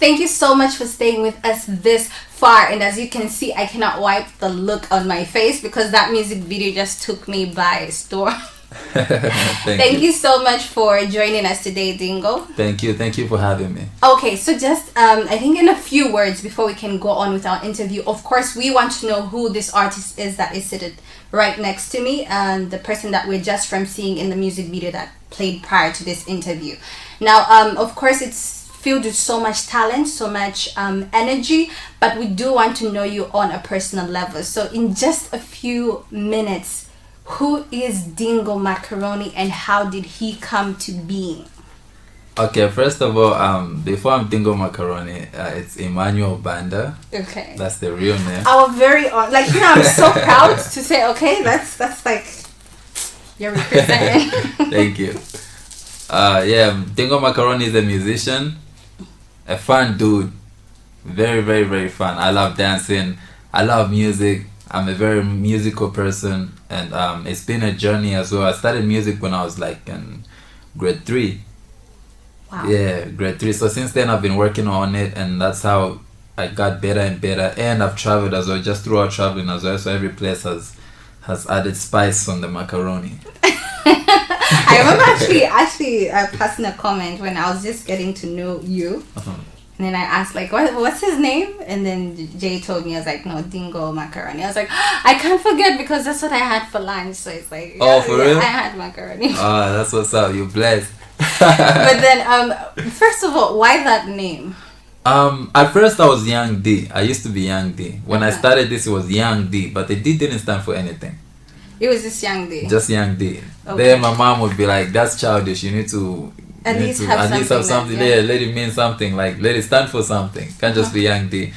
Thank you so much for staying with us this far. And as you can see, I cannot wipe the look on my face because that music video just took me by storm. Thank you so much for joining us today, Dingo. Thank you for having me. Okay, so just I think in a few words before we can go on with our interview, of course we want to know who this artist is that is seated right next to me, and the person that we're just from seeing in the music video that played prior to this interview. Now of course it's filled with so much talent, so much energy, but we do want to know you on a personal level. So in just a few minutes, who is Dingo Makaroni and how did he come to being? Okay, first of all, before I'm Dingo Makaroni, it's Emmanuel Banda. Okay. That's the real name. Our very own, like, I'm so proud to say, okay, that's like, you're representing. Thank you. Yeah, Dingo Makaroni is a musician, a fun dude, very, very, very fun. I love dancing, I love music. I'm a very musical person, and it's been a journey as well. I started music when I was like in grade 3. Wow. Yeah, grade 3. So since then I've been working on it, and that's how I got better and better. And I've traveled as well, just throughout traveling as well. So every place has added spice on the macaroni. I remember actually passing a comment when I was just getting to know you. And then I asked, like, what's his name? And then Jay told me, I was like, no, Dingo Makaroni. I was like, I can't forget because that's what I had for lunch. So it's like, oh, for real? I had macaroni. Oh, that's what's up. You're blessed. But then, first of all, why that name? At first I was Young D. I used to be Young D. When I started this, it was Young D. But the D didn't stand for anything. It was just Young D. Just Young D. Okay. Then my mom would be like, that's childish. You need to... At least have something there. Let it mean something. Like, let it stand for something. Can't just be Young D.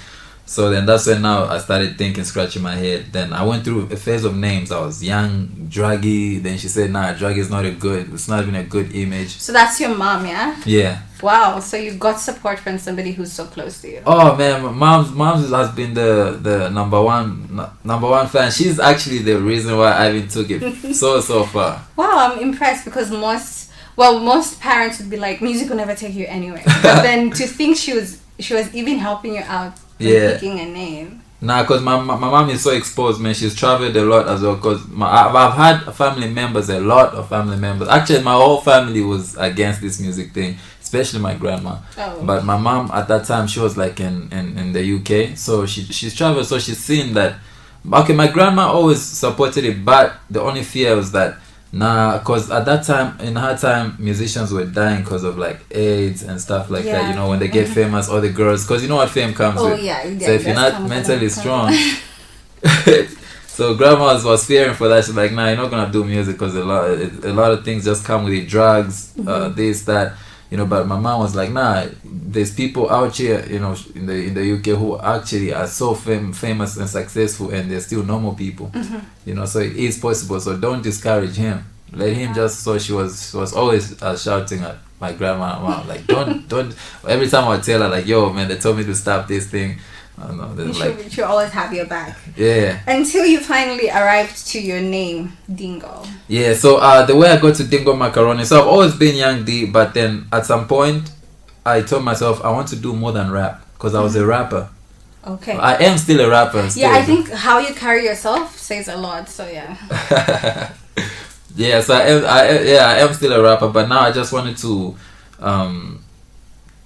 So then that's when now I started thinking, scratching my head. Then I went through a phase of names. I was Young, Draggy. Then she said, nah, Draggy is not it's not even a good image. So that's your mom, yeah? Yeah. Wow. So you got support from somebody who's so close to you. Oh man, mom's has been the number one fan. She's actually the reason why I even took it so far. Wow, I'm impressed because most parents would be like, music will never take you anywhere. But then to think she was even helping you out picking a name. Nah, because my mom is so exposed, man. She's traveled a lot as well. Because I've had a lot of family members. Actually, my whole family was against this music thing, especially my grandma. Oh. But my mom at that time, she was like in the UK, so she's traveled, so she's seen that. Okay, my grandma always supported it, but the only fear was that. Nah, because at that time, in her time, musicians were dying because of like AIDS and stuff like that. You know, when they get famous, all the girls, because you know what fame comes with. Yeah, so if you're not mentally strong, so grandma was fearing for that. She's like, nah, you're not gonna do music because a lot of things just come with it, drugs, this, that. You know, but my mom was like, nah, there's people out here, you know, in the UK who actually are so famous and successful, and they're still normal people. You know, so it is possible. So don't discourage him. Let him just. So she was always shouting at my grandma, mom, like, don't. Every time I would tell her, like, yo, man, they told me to stop this thing. I don't know. You should always have your back. Yeah. Until you finally arrived to your name, Dingo. Yeah. So the way I got to Dingo Makaroni, so I've always been Young D, but then at some point, I told myself I want to do more than rap because I was a rapper. Okay. I am still a rapper. Still. Yeah, I think how you carry yourself says a lot. So yeah. Yeah. So I am still a rapper, but now I just wanted to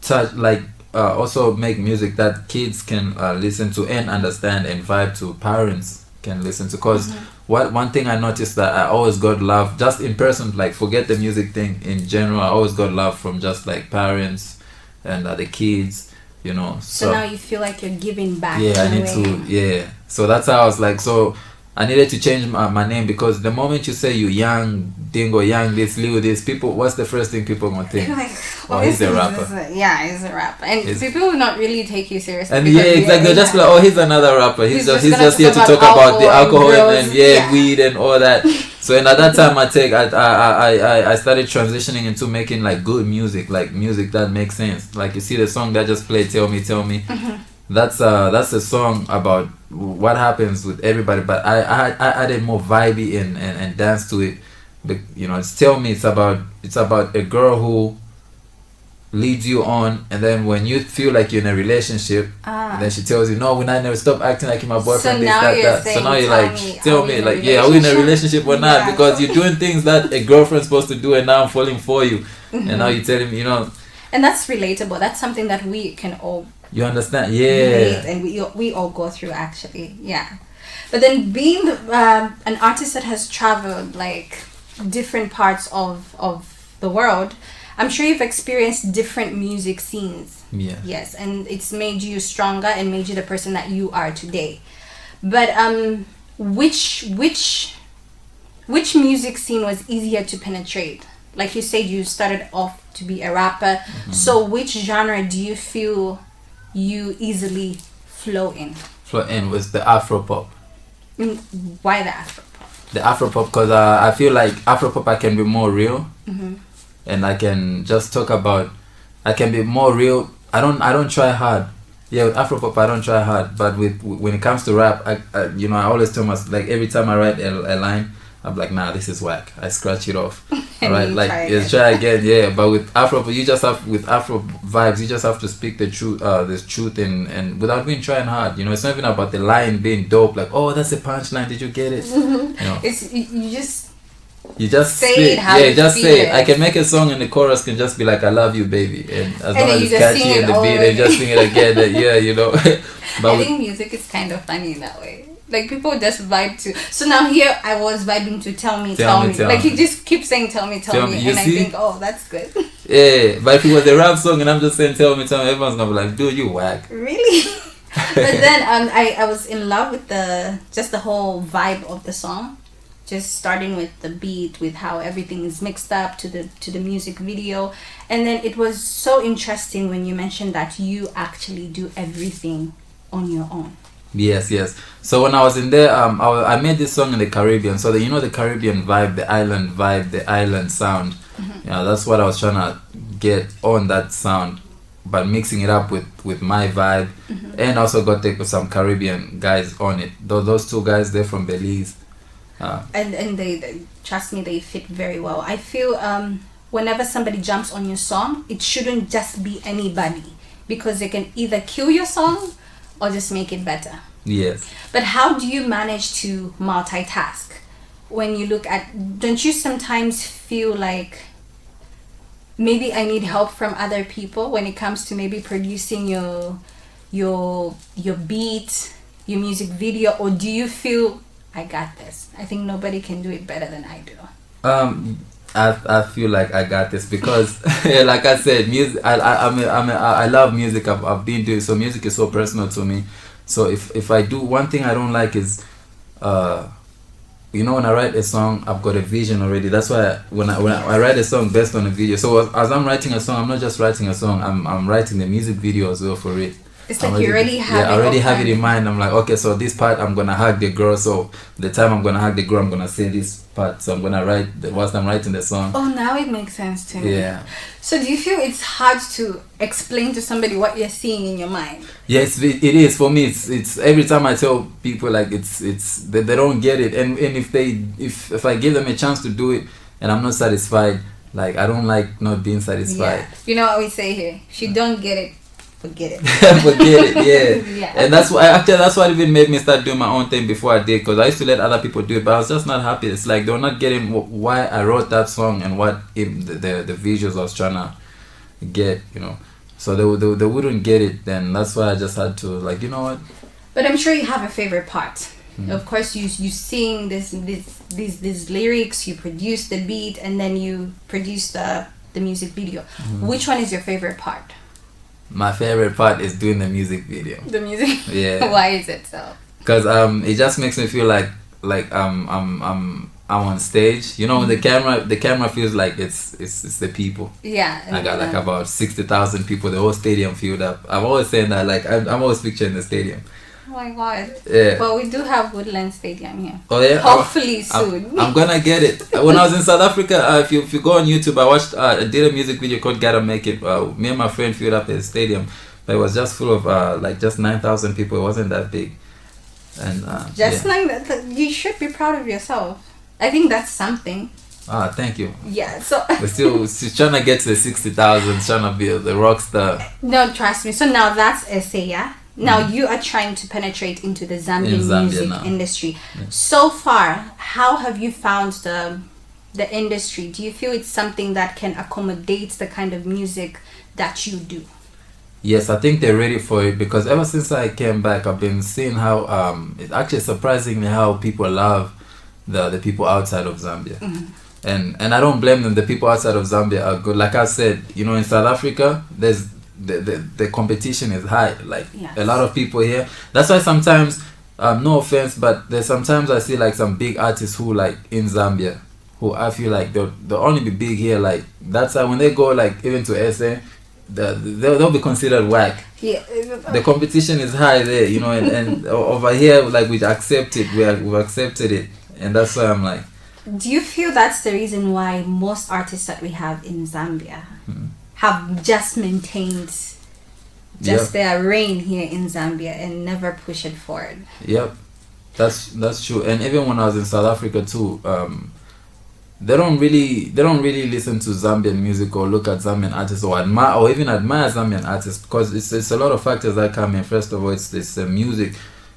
touch like. Also make music that kids can listen to and understand and vibe to, parents can listen to, because one thing I noticed that I always got love just in person, like forget the music thing in general, I always got love from just like parents and the kids, you know. So now you feel like you're giving back. Yeah, I need to. Yeah, so that's how I was like, so I needed to change my name, because the moment you say you Young Dingo, Young this, Lil this, people, what's the first thing people gonna think? Like, oh, he's a rapper. He's a rapper, and people will not really take you seriously. And yeah, exactly. They're just like, oh, he's another rapper. He's just here to talk about the alcohol and weed and all that. So, and at that time, I started transitioning into making like good music, like music that makes sense. Like you see the song that just played, Tell Me, Tell Me. That's a song about what happens with everybody, but I added more vibey and dance to it. But, you know, it's Tell Me, it's about a girl who leads you on, and then when you feel like you're in a relationship, and then she tells you, no, when I never stop acting like you're my boyfriend, this, that, that. So now you're like, tell me, like, yeah, are we in a relationship or not? Yeah. Because you're doing things that a girlfriend's supposed to do, and now I'm falling for you, and now you're telling me, you know. And that's relatable. That's something that we can all. You understand? Yeah. Relate, and we all go through, actually. Yeah. But then being an artist that has traveled like different parts of the world, I'm sure you've experienced different music scenes. Yeah. Yes, and it's made you stronger and made you the person that you are today. But which music scene was easier to penetrate? Like you said, you started off to be a rapper. So which genre do you feel you easily flow in? Flow in was the Afro pop. Why the Afro pop? The Afro pop, because I feel like Afro pop I can be more real. And I can just talk about, I can be more real. I don't try hard. Yeah, with Afropop I don't try hard, but when it comes to rap, I always tell myself, like, every time I write a line, I'm like, nah, this is whack. I scratch it off. Alright, like, try again. Yeah, but with Afropop, with Afro vibes, you just have to speak the truth, and without being trying hard. You know, it's not even about the line being dope. Like, oh, that's a punchline. Did you get it? You know, it's you just say it how yeah, you just feel say it. it. I can make a song and the chorus can just be like, I love you, baby, and as long as you it's just catchy sing it and the all beat, the and just sing it again. Yeah, you know. But I think music is kind of funny in that way. Like, people just vibe to. So now here I was vibing to tell me. Like, you just keep saying tell me, you and I see? think, oh, that's good. Yeah, but if it was a rap song and I'm just saying tell me, everyone's gonna be like, dude, you whack. Really? But then I was in love with the whole vibe of the song. Just starting with the beat, with how everything is mixed up to the music video, and then it was so interesting when you mentioned that you actually do everything on your own. Yes. So when I was in there, I made this song in the Caribbean. So the Caribbean vibe, the island sound. Yeah, that's what I was trying to get on that sound, but mixing it up with my vibe, and also got some Caribbean guys on it. Those two guys, they're from Belize. And they trust me, they fit very well. I feel whenever somebody jumps on your song, it shouldn't just be anybody, because they can either kill your song or just make it better. Yes. But how do you manage to multitask when you look at? Don't you sometimes feel like maybe I need help from other people when it comes to maybe producing your beat, your music video, or do you feel I got this? I think nobody can do it better than I do. I feel like I got this because, like I said, music. I love music. I've been doing so. Music is so personal to me. So if I do one thing I don't like is, when I write a song, I've got a vision already. That's why when I write a song based on a video. So as I'm writing a song, I'm not just writing a song. I'm writing the music video as well for it. It's like you already have I already have it in mind. I'm like, okay, so this part I'm gonna hug the girl. So the time I'm gonna hug the girl, I'm gonna say this part. So I'm gonna write whilst I'm writing the song. Oh, now it makes sense to me. Yeah. So do you feel it's hard to explain to somebody what you're seeing in your mind? Yes, it is for me. It's every time I tell people, like, it's they don't get it, and if I give them a chance to do it and I'm not satisfied, like, I don't like not being satisfied. Yeah. You know what we say here? If you don't get it, forget it. Forget it. Yeah. Yeah. And that's what even made me start doing my own thing before I did, because I used to let other people do it, but I was just not happy. It's like they were not getting why I wrote that song and what the visuals I was trying to get, so they wouldn't get it. Then that's why I just had to, like, you know what. But I'm sure you have a favorite part. Of course, you sing these lyrics, you produce the beat, and then you produce the music video. Which one is your favorite part? My favorite part is doing the music video. The music? Yeah. Why is it so? Because it just makes me feel like I'm on stage. When the camera feels like it's the people. Yeah. I got like about 60,000 people, the whole stadium filled up. I'm always saying that, like, I'm always picturing the stadium. Oh my god. Yeah. Well, we do have Woodland Stadium here. Oh yeah. Hopefully soon. I'm gonna get it. When I was in South Africa, if you go on YouTube, I did a music video called "Gotta Make It." Me and my friend filled up the stadium, but it was just full of just 9,000 people. It wasn't that big. And like that, you should be proud of yourself. I think that's something. Thank you. Yeah, so We're still trying to get to the 60,000, trying to be the rock star. no, trust me. So now that's SA, yeah? Now you are trying to penetrate into the Zambian music now. industry. Yeah. So far, how have you found the industry? Do you feel it's something that can accommodate the kind of music that you do? Yes, I think they're ready for it, because ever since I came back, I've been seeing how it's actually surprising me how people love the people outside of Zambia. Mm-hmm. And I don't blame them. The people outside of Zambia are good. Like I said, in South Africa, there's the competition is high. Like, yes. A lot of people here. That's why sometimes, no offense, but there's sometimes I see like some big artists who like in Zambia, who I feel like they'll only be big here. Like, that's why when they go like even to SA, they'll be considered whack. Yeah. The competition is high there, and over here, like, we've accepted it, and that's why I'm like. Do you feel that's the reason why most artists that we have in Zambia have just maintained their reign here in Zambia and never push it forward? Yep, that's true. And even when I was in South Africa too, they don't really listen to Zambian music or look at Zambian artists or even admire Zambian artists, because it's a lot of factors that come in. First of all, it's music.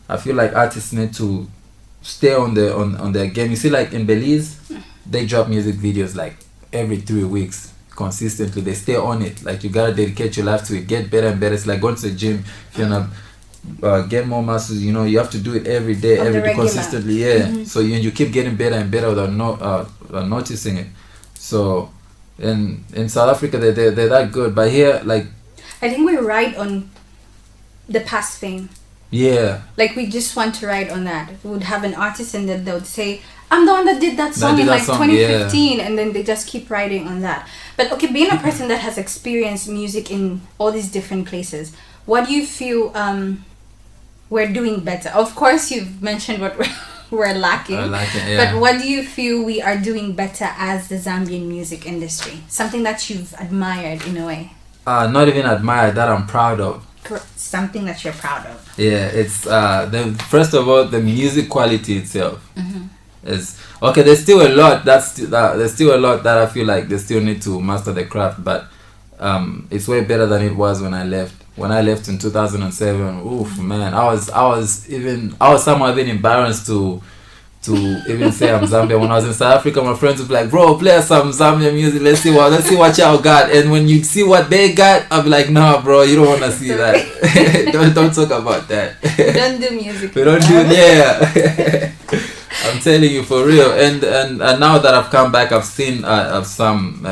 I feel like artists need to stay on their game. You see, like in Belize, they drop music videos like every 3 weeks consistently. They stay on it. Like, you gotta dedicate your life to it. Get better and better. It's like going to the gym. If you wanna get more muscles, you have to do it every day, consistently. Yeah. Mm-hmm. So you keep getting better and better without noticing it. So in South Africa, they're that good. But here, like, I think we ride on the past fame. Yeah. Like, we just want to ride on that. We would have an artist and then they would say, I'm the one that did that song in 2015, yeah. And then they just keep riding on that. But okay, being a person that has experienced music in all these different places, what do you feel we're doing better? Of course, you've mentioned what we're lacking. Yeah. But what do you feel we are doing better as the Zambian music industry? Something that you've admired in a way? Not even admired, that I'm proud of. Something that you're proud of. Yeah, it's first of all, the music quality itself is okay. There's still a lot there's still a lot that I feel like they still need to master the craft, but it's way better than it was when I left. When I left in 2007, oof, man, I was somehow even embarrassed to even say I'm Zambian. When I was in South Africa, my friends would be like, bro, play some Zambian music, let's see what y'all got. And when you see what they got, I'll be like, nah, bro, you don't want to see that. don't talk about that. Don't do music. We don't do it. Yeah. I'm telling you, for real. And now that I've come back, I've seen some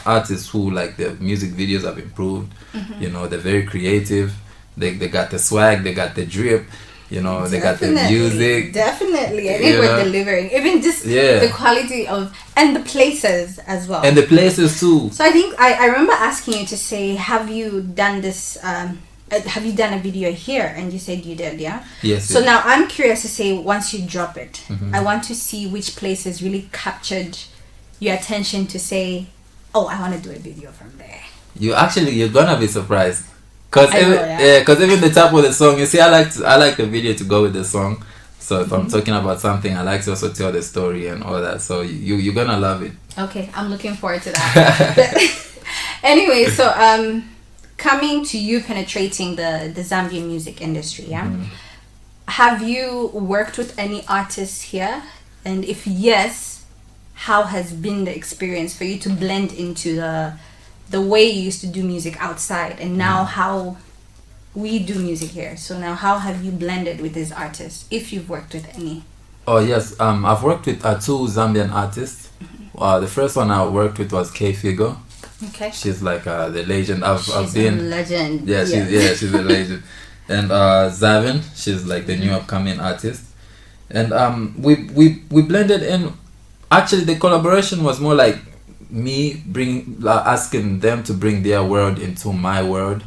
artists who, like, their music videos have improved. They're very creative. They got the swag, they got the drip. They got the music. Definitely. I think we're delivering. Even just the quality of... And the places as well. And the places too. So I think... I remember asking you to say, have you done this... have you done a video here? And you said you did, yeah? Yes. So now I'm curious to say, once you drop it, I want to see which places really captured your attention to say, oh, I want to do a video from there. You're gonna be surprised. Cause even the top of the song, you see, I like the video to go with the song. So if I'm talking about something, I like to also tell the story and all that. So you're gonna love it. Okay, I'm looking forward to that. Anyway, so coming to you penetrating the Zambian music industry, yeah. Have you worked with any artists here? And if yes, how has been the experience for you to blend into the way you used to do music outside and now how we do music here? So now how have you blended with these artists, if you've worked with any? Oh yes, I've worked with 2 Zambian artists. The first one I worked with was K Figo. Okay. She's like the legend. She's a legend. Yeah, she's a legend. And Zavin, she's like the new upcoming artist. And we blended in. Actually, the collaboration was more like me asking them to bring their world into my world,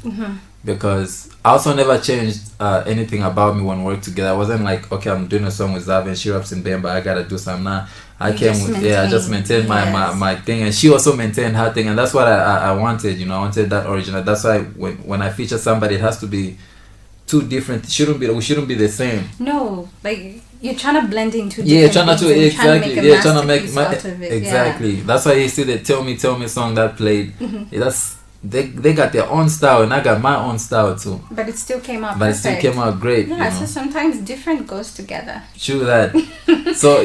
because I also never changed anything about me when we worked together. I wasn't like, okay, I'm doing a song with Zavin, she raps in Bemba, I gotta do something now. I just maintained my thing, and she also maintained her thing, and that's what I wanted. I wanted that original. That's why when I feature somebody, it has to be 2 different. We shouldn't be the same. No, like you're trying to blend into Yeah, different trying to things and exactly. trying to make a Yeah, trying to make masterpiece out of it. exactly. That's why you see the "Tell Me" song that played. Yeah, that's they got their own style, and I got my own style too. But it still came out But perfect. it still came out great. Yeah, so sometimes different goes together. True that. So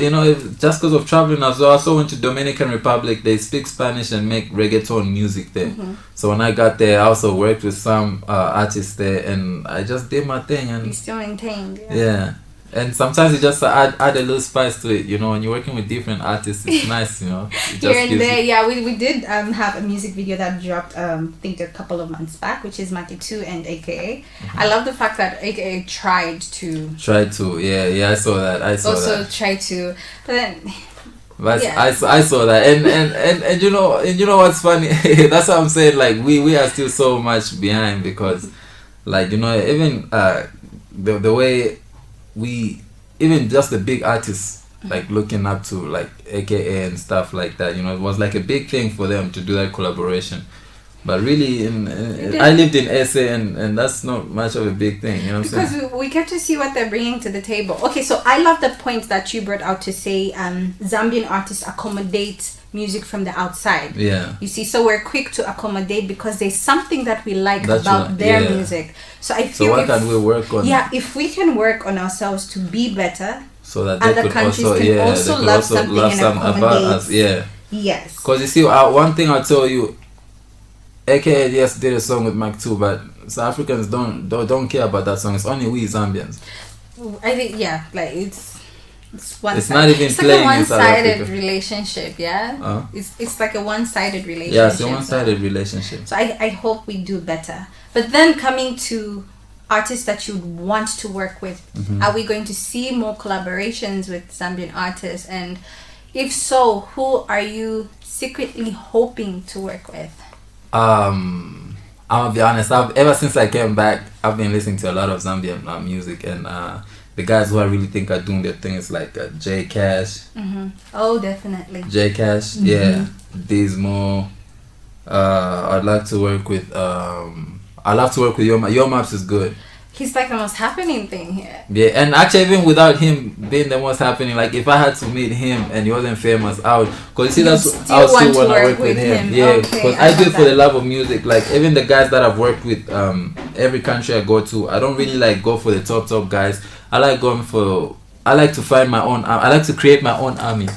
just because of traveling as well, I also went to Dominican Republic. They speak Spanish and make reggaeton music there. So when I got there, I also worked with some artists there, and I just did my thing. And you still maintained. Yeah. And sometimes you just add a little spice to it, when you're working with different artists, it's nice, It just Here and there, you... yeah, we did have a music video that dropped, I think a couple of months back, which is Maki 2 and AKA. I love the fact that AKA tried to, I saw that. Also tried to, but then... But yeah. I saw that, and you know what's funny? That's what I'm saying. Like we are still so much behind because, even the way we, even just the big artists, like looking up to like AKA and stuff like that, it was like a big thing for them to do that collaboration. But really, I lived in SA, and that's not much of a big thing, you know what I'm saying? Because we get to see what they're bringing to the table. Okay, so I love the point that you brought out to say Zambian artists accommodate music from the outside. Yeah. You see, so we're quick to accommodate because there's something that we like about their music. So I feel what can we work on? Yeah, if we can work on ourselves to be better, so that other countries can also love something and accommodate us. Yeah. Yes. Because you see, one thing I'll tell you, AKA yes did a song with Mac 2, but South Africans don't care about that song. It's only we Zambians. I think it's one. It's not even it's playing like a in South one-sided Africa. relationship, yeah. It's like a one-sided relationship. Yeah, it's a one-sided relationship. So I hope we do better. But then coming to artists that you want to work with, are we going to see more collaborations with Zambian artists? And if so, who are you secretly hoping to work with? I'll be honest. Ever since I came back, I've been listening to a lot of Zambian music, and the guys who I really think are doing their thing is like J Cash. Oh, definitely. J Cash, yeah. Dismo. I'd like to work with. I love to work with Your Maps is good. He's like the most happening thing here. Yeah, and actually even without him being the most happening, like if I had to meet him and he wasn't famous, I would, because you see that's I would still want to work with him. Yeah, because I do it for the love of music. Like even the guys that I've worked with, every country I go to, I don't really like go for the top guys. I like to find my own. I like to create my own army.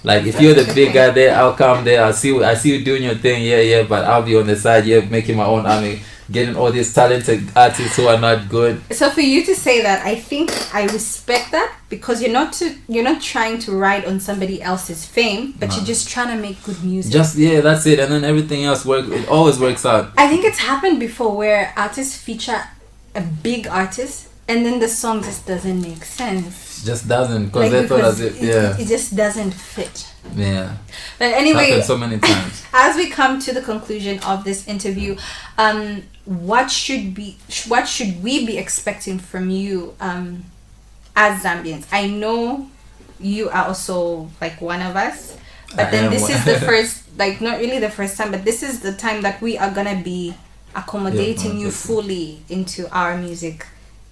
Like if you're the big guy there, I'll come there. I see you doing your thing. Yeah. But I'll be on the side. Yeah, making my own army. Getting all these talented artists who are not good. So for you to say that, I think I respect that because you're not trying to ride on somebody else's fame, but you're just trying to make good music. That's it, and then everything else works. It always works out. I think it's happened before where artists feature a big artist and then the song just doesn't make sense. It just doesn't because they thought as if it just doesn't fit. Yeah. But anyway, it's happened so many times. As we come to the conclusion of this interview, what should we be expecting from you as Zambians? I know you are also like one of us, but then this is the first, like not really the first time, but this is the time that we are gonna be accommodating you fully into our music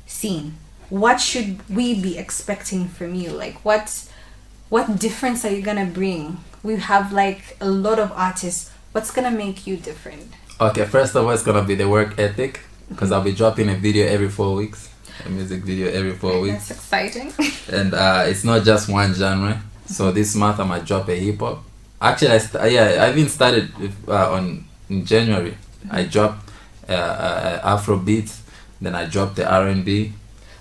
scene. What should we be expecting from you? Like what difference are you gonna bring? We have like a lot of artists. What's gonna make you different? Okay, first of all, it's gonna be the work ethic because I'll be dropping a video every 4 weeks, a music video every 4 weeks. That's exciting. And it's not just one genre. So this month I might drop a hip hop. Actually, I even started in January. I dropped Afrobeat, then I dropped the R&B.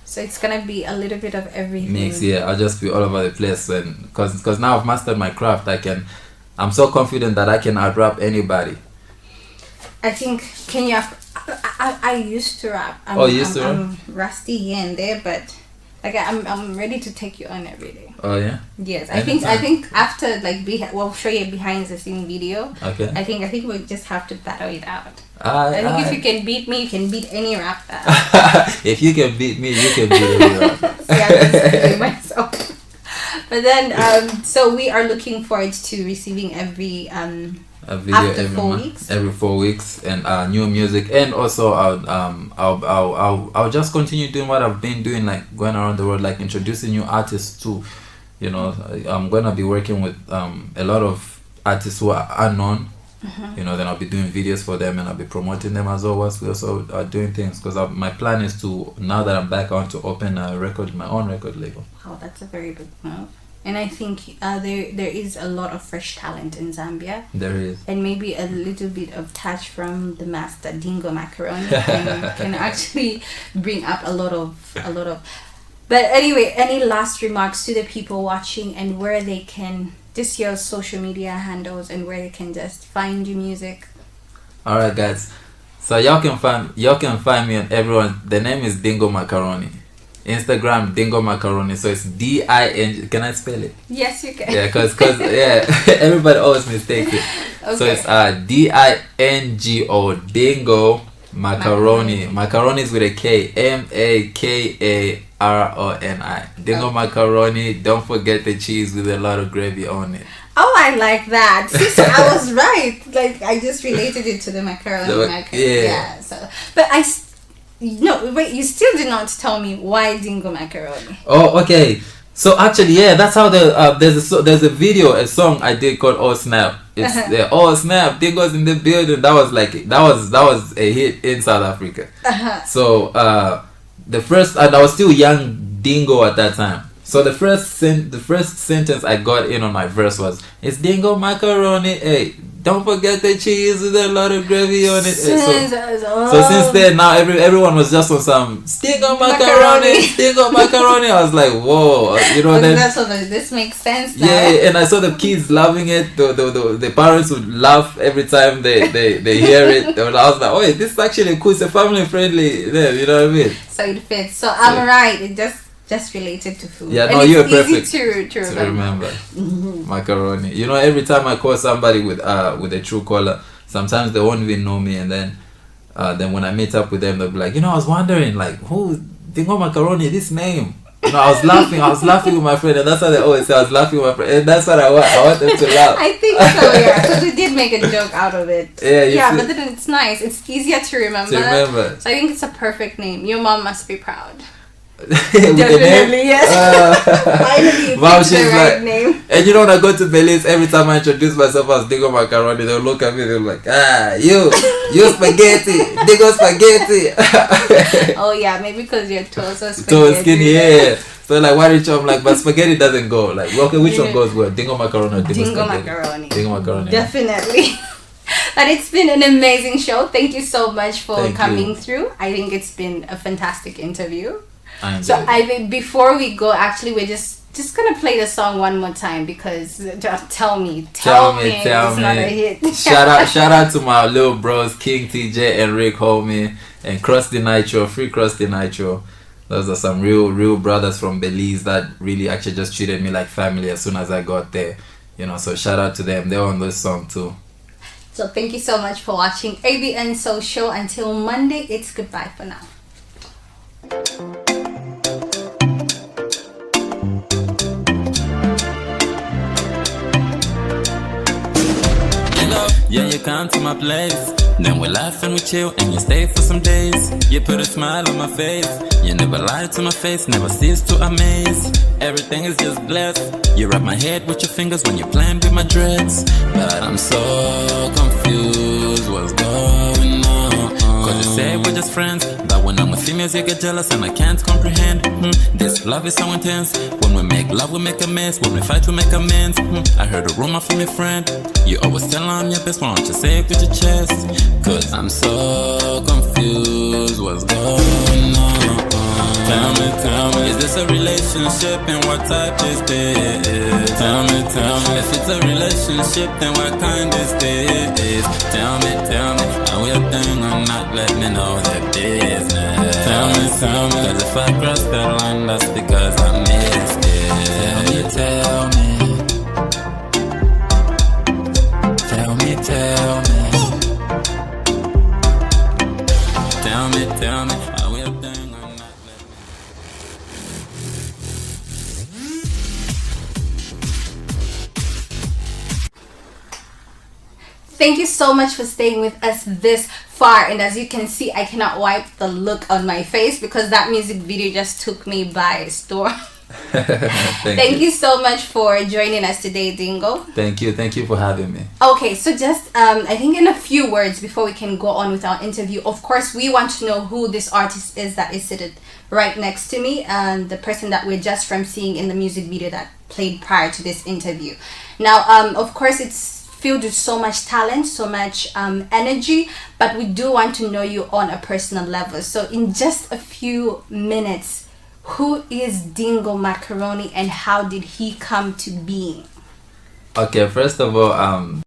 So it's gonna be a little bit of everything. Mix, yeah. I'll just be all over the place, and because now I've mastered my craft, I'm so confident that I can out-rap anybody. I think I used to rap. I'm rusty here and there, but like I'm ready to take you on every day. Oh yeah. Yes, I think after like we'll show you a behind the scene video. Okay. I think we just have to battle it out. I think if you can beat me, you can beat any rapper. If you can beat me, you can beat any rapper. See, I'm just kidding myself. But then, so we are looking forward to receiving every a video After every 4 month, weeks? every 4 weeks, and new music. And also I'll just continue doing what I've been doing, like going around the world, like introducing new artists too. You know, I'm gonna be working with a lot of artists who are unknown. You know, then I'll be doing videos for them, and I'll be promoting them as well. We also are doing things, because my plan is to, now that I'm back, I want to open my own record label. Wow, that's a very big move. And I think there is a lot of fresh talent in Zambia. There is. And maybe a little bit of touch from the master Dingo Makaroni can actually bring up a lot of. But anyway, any last remarks to the people watching, and where they can, just your social media handles, and where they can just find your music? All right, guys. So y'all can find me on everyone. The name is Dingo Makaroni. Instagram Dingo Makaroni. So it's DIN. Can I spell it? Yes, you can. Yeah, cause yeah, everybody always mistakes it. Okay. So it's DINGO, Dingo Makaroni. Macaroni is with a K. MAKARONI. Dingo Makaroni. Don't forget the cheese with a lot of gravy on it. Oh, I like that. See, so I was right. Like, I just related it to the macaroni. Yeah. So, but no, wait. You still did not tell me why Dingo Makaroni. Oh, okay. So actually, yeah, that's how there's a video, a song I did called "Oh Snap." It's "Oh Snap," Dingo's in the building. That was a hit in South Africa. So the first, and I was still young Dingo at that time. So the first sentence I got in on my verse was, "It's Dingo Makaroni, hey, don't forget the cheese with a lot of gravy on it." So since then, now everyone was just on some Dingo Makaroni. Dingo Makaroni. I was like, whoa, you know. Then this makes sense now. Yeah, and I saw the kids loving it. The parents would laugh every time they hear it. I was like, oh, this is actually cool. It's a family friendly. Yeah, you know what I mean? So it fits. So I'm right. It just related to food. Yeah, no, and you're it's perfect easy to remember. Macaroni. You know, every time I call somebody with a true caller, sometimes they won't even know me, and then when I meet up with them, they'll be like, I was wondering, like, who Dingo Makaroni, this name. I was laughing with my friend, and that's how they always say, I was laughing with my friend, and that's what I want them to laugh. I think so, yeah, because we did make a joke out of it. Yeah, but then it's nice. It's easier to remember. So I think it's a perfect name. Your mom must be proud. Definitely, yes. Finally, you picked the right name. And when I go to Belize, every time I introduce myself as Dingo Makaroni, they'll look at me, they'll be like, you spaghetti, Dingo spaghetti. Oh yeah, maybe because you're tall, so spaghetti. Tall, skinny, yeah. So like, why did you? I'm like, but spaghetti doesn't go. Like, okay, which one goes well? Dingo Makaroni or Dingo Makaroni? Dingo Makaroni. Definitely. But it's been an amazing show. Thank you so much for coming through. I think it's been a fantastic interview. So I think before we go, actually, we're just gonna play the song one more time, because tell me, it's not a hit. shout out to my little bros, King TJ and Rick Homie, and Krusty Nitro, Free Krusty Nitro. Those are some real brothers from Belize that really actually just treated me like family as soon as I got there. So shout out to them. They're on this song too. So thank you so much for watching ABN Social. Until Monday, it's goodbye for now. Yeah, you come to my place, then we laugh and we chill, and you stay for some days. You put a smile on my face, you never lie to my face, never cease to amaze. Everything is just blessed. You wrap my head with your fingers when you playing with my dreads. But I'm so confused, what's going on? Cause you say we're just friends, but when I'm with females you get jealous and I can't comprehend. This love is so intense. When we make love we make a mess, when we fight we make amends. I heard a rumor from your friend, you always tell I'm your best, why don't you say it with your chest? Cause I'm so confused, what's going on? Tell me, is this a relationship and what type is this? Tell me, if it's a relationship then what kind is this? Tell me, are we a thing or not? Let me know the business. Tell me, cause if I cross the line that's because I missed it. Tell me, are we a thing or not? Thank you so much for staying with us this far. And as you can see, I cannot wipe the look on my face because that music video just took me by storm. Thank you so much for joining us today, Dingo. Thank you for having me. Okay, so just I think in a few words before we can go on with our interview, of course we want to know who this artist is that is seated right next to me, and the person that we're just from seeing in the music video that played prior to this interview. Now of course it's filled with so much talent, so much energy, but we do want to know you on a personal level. So in just a few minutes, who is Dingo Makaroni and how did he come to being? Okay, first of all,